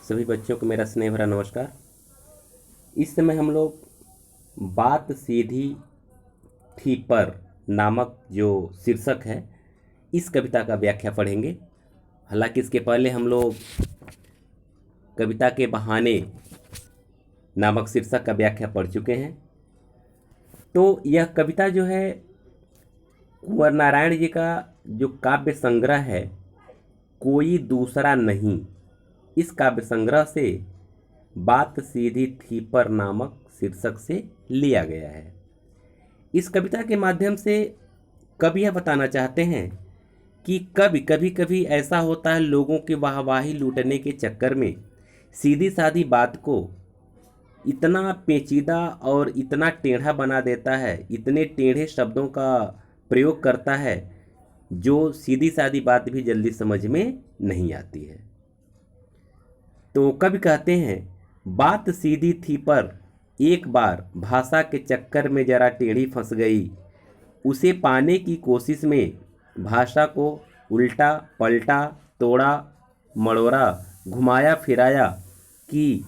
सभी बच्चों को मेरा स्नेह भरा नमस्कार। इस समय हम लोग बात सीधी थी पर नामक जो शीर्षक है इस कविता का व्याख्या पढ़ेंगे। हालांकि इसके पहले हम लोग कविता के बहाने नामक शीर्षक का व्याख्या पढ़ चुके हैं। तो यह कविता जो है कुंवर नारायण जी का जो काव्य संग्रह है कोई दूसरा नहीं, इस काव्य संग्रह से बात सीधी थी पर नामक शीर्षक से लिया गया है। इस कविता के माध्यम से कवि यह बताना चाहते हैं कि कभी ऐसा होता है, लोगों की वाहवाही लूटने के चक्कर में सीधी सादी बात को इतना पेचीदा और इतना टेढ़ा बना देता है, इतने टेढ़े शब्दों का प्रयोग करता है जो सीधी सादी बात भी जल्दी समझ में नहीं आती है। तो कवि कहते हैं, बात सीधी थी पर एक बार भाषा के चक्कर में जरा टेढ़ी फंस गई। उसे पाने की कोशिश में भाषा को उल्टा पलटा, तोड़ा मड़ोड़ा, घुमाया फिराया कि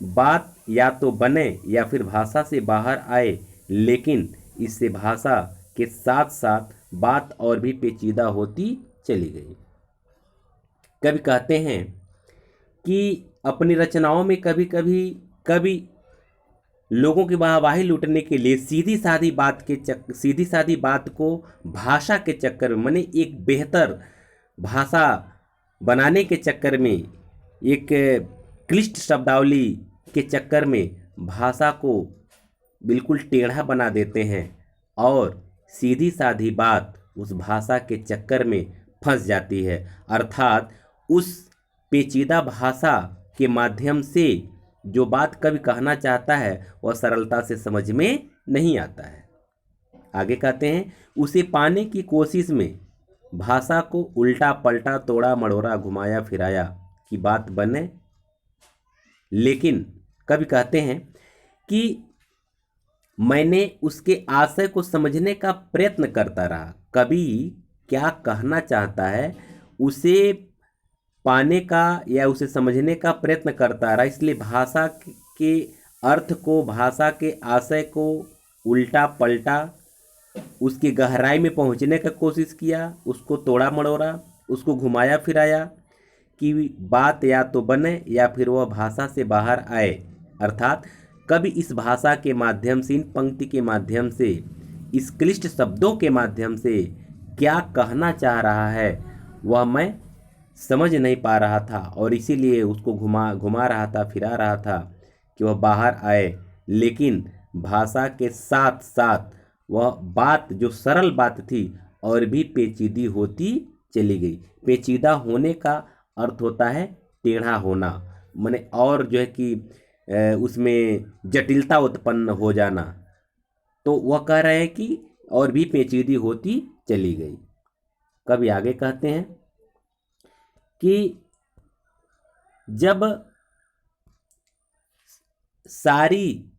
बात या तो बने या फिर भाषा से बाहर आए, लेकिन इससे भाषा के साथ साथ बात और भी पेचीदा होती चली गई। कवि कहते हैं कि अपनी रचनाओं में कभी लोगों की वाहवाही लूटने के लिए सीधी सादी बात को भाषा के चक्कर में, माने एक बेहतर भाषा बनाने के चक्कर में, एक क्लिष्ट शब्दावली के चक्कर में भाषा को बिल्कुल टेढ़ा बना देते हैं और सीधी सादी बात उस भाषा के चक्कर में फंस जाती है। अर्थात उस पेचीदा भाषा के माध्यम से जो बात कवि कहना चाहता है वह सरलता से समझ में नहीं आता है। आगे कहते हैं, उसे पाने की कोशिश में भाषा को उल्टा पलटा, तोड़ा मड़ोड़ा, घुमाया फिराया कि बात बने, लेकिन कवि कहते हैं कि मैंने उसके आशय को समझने का प्रयत्न करता रहा। कवि क्या कहना चाहता है उसे पाने का या उसे समझने का प्रयत्न करता रहा, इसलिए भाषा के अर्थ को, भाषा के आशय को उल्टा पलटा, उसकी गहराई में पहुंचने का कोशिश किया, उसको तोड़ा मड़ोड़ा, उसको घुमाया फिराया कि बात या तो बने या फिर वह भाषा से बाहर आए। अर्थात कवि इस भाषा के माध्यम से, इन पंक्ति के माध्यम से, इस क्लिष्ट शब्दों के माध्यम से क्या कहना चाह रहा है वह मैं समझ नहीं पा रहा था और इसीलिए उसको घुमा रहा था, फिरा रहा था कि वह बाहर आए, लेकिन भाषा के साथ साथ वह बात जो सरल बात थी और भी पेचीदी होती चली गई। पेचीदा होने का अर्थ होता है टेढ़ा होना, माने और जो है कि उसमें जटिलता उत्पन्न हो जाना। तो वह कह रहे हैं कि और भी पेचीदी होती चली गई। कभी आगे कहते हैं कि जब सारी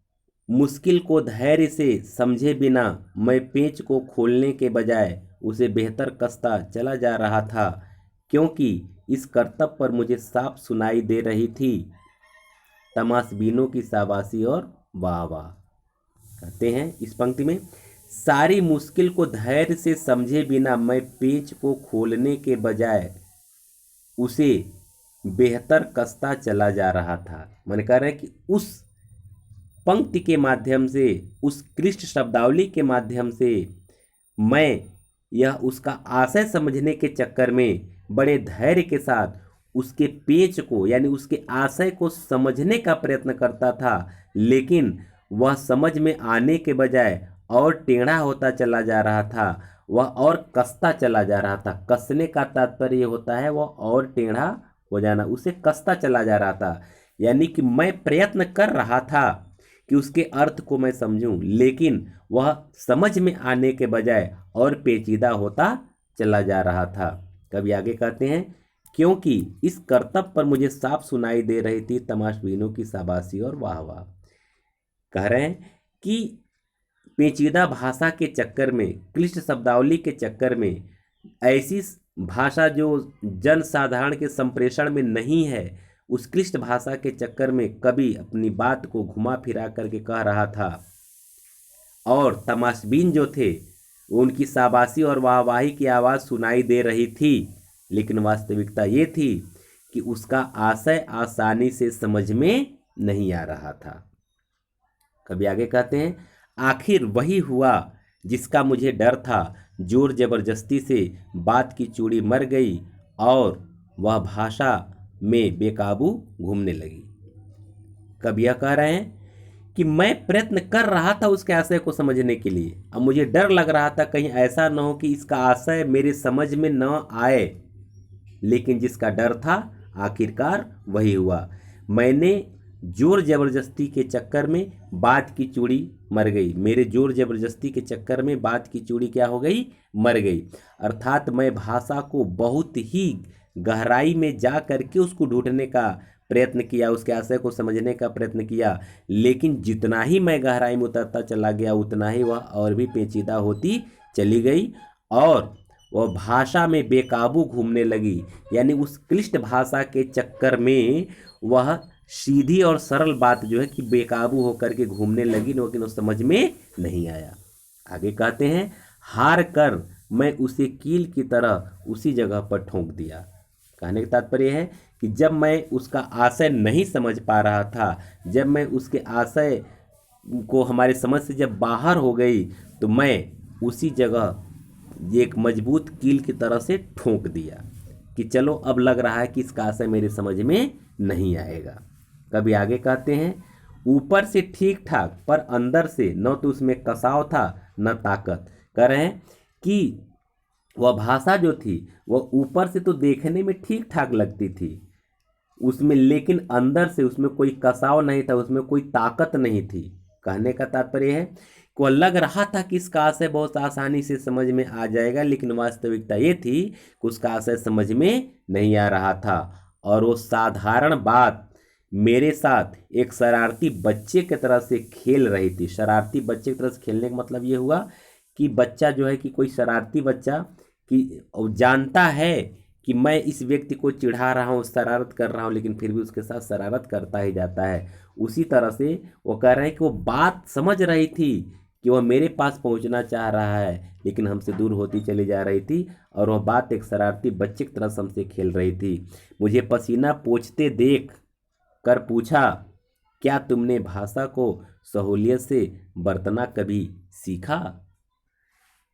मुश्किल को धैर्य से समझे बिना मैं पेंच को खोलने के बजाय उसे बेहतर कसता चला जा रहा था, क्योंकि इस करतब पर मुझे साफ सुनाई दे रही थी तमाशबीनों की शाबाशी और वाह वाह। कहते हैं इस पंक्ति में, सारी मुश्किल को धैर्य से समझे बिना मैं पेंच को खोलने के बजाय उसे बेहतर कसता चला जा रहा था। मन कह रहे हैं कि उस पंक्ति के माध्यम से, उस क्लिष्ट शब्दावली के माध्यम से मैं यह उसका आशय समझने के चक्कर में बड़े धैर्य के साथ उसके पेच को यानी उसके आशय को समझने का प्रयत्न करता था, लेकिन वह समझ में आने के बजाय और टेढ़ा होता चला जा रहा था, वह और कसता चला जा रहा था। कसने का तात्पर्य होता है वह और टेढ़ा हो जाना, उसे कसता चला जा रहा था। यानी कि मैं प्रयत्न कर रहा था कि उसके अर्थ को मैं समझूं, लेकिन वह समझ में आने के बजाय और पेचीदा होता चला जा रहा था। कभी आगे कहते हैं, क्योंकि इस करतब पर मुझे साफ सुनाई दे रही थी तमाशबीनों की शाबाशी और वाह वाह। कह रहे हैं कि पेचीदा भाषा के चक्कर में, क्लिष्ट शब्दावली के चक्कर में, ऐसी भाषा जो जन साधारण के संप्रेषण में नहीं है उस क्लिष्ट भाषा के चक्कर में कवि अपनी बात को घुमा फिरा करके कह रहा था और तमाशबीन जो थे उनकी शाबाशी और वाहवाही की आवाज़ सुनाई दे रही थी, लेकिन वास्तविकता ये थी कि उसका आशय आसानी से समझ में नहीं आ रहा था। कभी आगे कहते हैं, आखिर वही हुआ जिसका मुझे डर था, जोर जबरदस्ती से बात की चूड़ी मर गई और वह भाषा में बेकाबू घूमने लगी। कभी यह कह रहे हैं कि मैं प्रयत्न कर रहा था उसके आशय को समझने के लिए, अब मुझे डर लग रहा था कहीं ऐसा न हो कि इसका आशय मेरे समझ में न आए, लेकिन जिसका डर था आखिरकार वही हुआ। मैंने जोर जबरदस्ती के चक्कर में बात की चूड़ी मर गई, मेरे जोर जबरदस्ती के चक्कर में बात की चूड़ी क्या हो गई, मर गई। अर्थात मैं भाषा को बहुत ही गहराई में जा करके उसको ढूंढने का प्रयत्न किया, उसके आशय को समझने का प्रयत्न किया, लेकिन जितना ही मैं गहराई में उतरता चला गया उतना ही वह और भी पेचीदा होती चली गई और वह भाषा में बेकाबू घूमने लगी। यानी उस क्लिष्ट भाषा के चक्कर में वह सीधी और सरल बात जो है कि बेकाबू होकर के घूमने लगी, लेकिन वो समझ में नहीं आया। आगे कहते हैं, हार कर मैं उसे कील की तरह उसी जगह पर ठोंक दिया। कहने का तात्पर्य है कि जब मैं उसका आशय नहीं समझ पा रहा था, जब मैं उसके आशय को हमारे समझ से जब बाहर हो गई, तो मैं उसी जगह एक मजबूत कील की तरह से ठोंक दिया कि चलो अब लग रहा है कि इसका आशय मेरे समझ में नहीं आएगा। कभी आगे कहते हैं, ऊपर से ठीक ठाक पर अंदर से न तो उसमें कसाव था न ताकत। कह रहे हैं कि वह भाषा जो थी वह ऊपर से तो देखने में ठीक ठाक लगती थी उसमें, लेकिन अंदर से उसमें कोई कसाव नहीं था, उसमें कोई ताकत नहीं थी। कहने का तात्पर्य है कि वह लग रहा था कि इसका आशय बहुत आसानी से समझ में आ जाएगा, लेकिन वास्तविकता ये थी कि उसका आशय समझ में नहीं आ रहा था और वो साधारण बात मेरे साथ एक शरारती बच्चे की तरह से खेल रही थी। शरारती बच्चे की तरह से खेलने का मतलब ये हुआ कि बच्चा जो है कि कोई शरारती बच्चा कि जानता है कि मैं इस व्यक्ति को चिढ़ा रहा हूँ, शरारत कर रहा हूँ, लेकिन फिर भी उसके साथ शरारत करता ही जाता है। उसी तरह से वो कह रहे हैं कि वो बात समझ रही थी कि वह मेरे पास पहुँचना चाह रहा है, लेकिन हमसे दूर होती चली जा रही थी और वह बात एक शरारती बच्चे की तरह हमसे खेल रही थी। मुझे पसीना पोंछते देख कर पूछा, क्या तुमने भाषा को सहूलियत से बरतना कभी सीखा?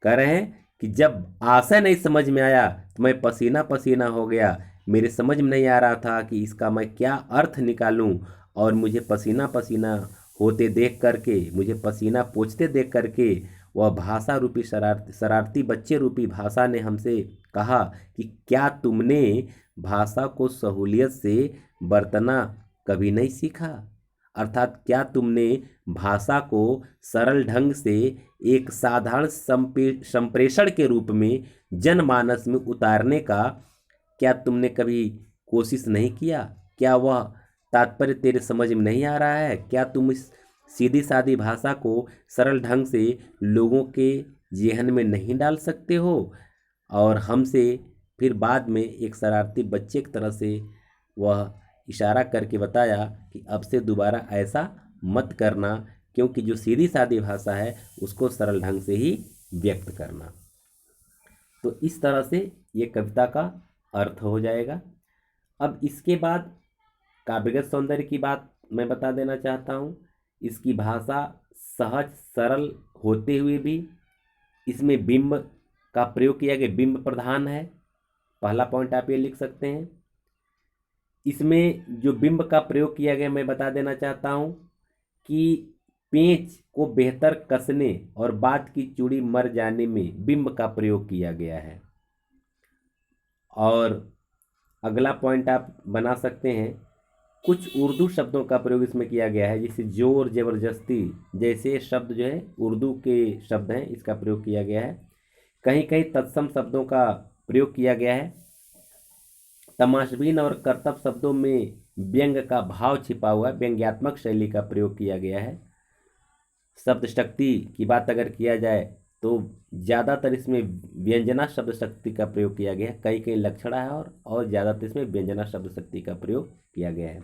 कह रहे हैं कि जब आशय नहीं समझ में आया तो मैं पसीना पसीना हो गया, मेरे समझ में नहीं आ रहा था कि इसका मैं क्या अर्थ निकालूं, और मुझे पसीना पसीना होते देख करके, मुझे पसीना पोंछते देख करके वह भाषा रूपी शरारती बच्चे रूपी भाषा ने हमसे कहा कि क्या तुमने भाषा को सहूलियत से बरतना कभी नहीं सीखा? अर्थात क्या तुमने भाषा को सरल ढंग से एक साधारण संप्रेषण के रूप में जनमानस में उतारने का क्या तुमने कभी कोशिश नहीं किया? क्या वह तात्पर्य तेरे समझ में नहीं आ रहा है? क्या तुम इस सीधी सादी भाषा को सरल ढंग से लोगों के जेहन में नहीं डाल सकते हो? और हमसे फिर बाद में एक शरारती बच्चे की तरह से वह इशारा करके बताया कि अब से दोबारा ऐसा मत करना, क्योंकि जो सीधी सादी भाषा है उसको सरल ढंग से ही व्यक्त करना। तो इस तरह से ये कविता का अर्थ हो जाएगा। अब इसके बाद काव्यगत सौंदर्य की बात मैं बता देना चाहता हूँ। इसकी भाषा सहज सरल होते हुए भी इसमें बिंब का प्रयोग किया गया, बिंब प्रधान है। पहला पॉइंट आप ये लिख सकते हैं। इसमें जो बिंब का प्रयोग किया गया मैं बता देना चाहता हूँ कि पेंच को बेहतर कसने और बात की चूड़ी मर जाने में बिंब का प्रयोग किया गया है। और अगला पॉइंट आप बना सकते हैं, कुछ उर्दू शब्दों का प्रयोग इसमें किया गया है, जैसे जोर जबरदस्ती जैसे शब्द जो है उर्दू के शब्द हैं, इसका प्रयोग किया गया है। कहीं कहीं तत्सम शब्दों का प्रयोग किया गया है। तमाशबीन और करतब शब्दों में व्यंग का भाव छिपा हुआ है, व्यंग्यात्मक शैली का प्रयोग किया गया है। शब्द शक्ति की बात अगर किया जाए तो ज़्यादातर इसमें व्यंजना शब्द शक्ति का प्रयोग किया गया है, कई कई लक्षणा है और ज़्यादातर इसमें व्यंजना शब्द शक्ति का प्रयोग किया गया है।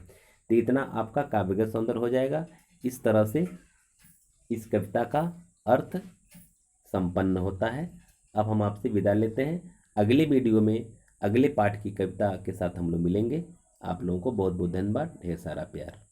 तो इतना आपका काव्यगत सौंदर्य हो जाएगा। इस तरह से इस कविता का अर्थ संपन्न होता है। अब हम आपसे विदा लेते हैं। अगले वीडियो में अगले पाठ की कविता के साथ हम लोग मिलेंगे। आप लोगों को बहुत बहुत धन्यवाद, ढेर सारा प्यार।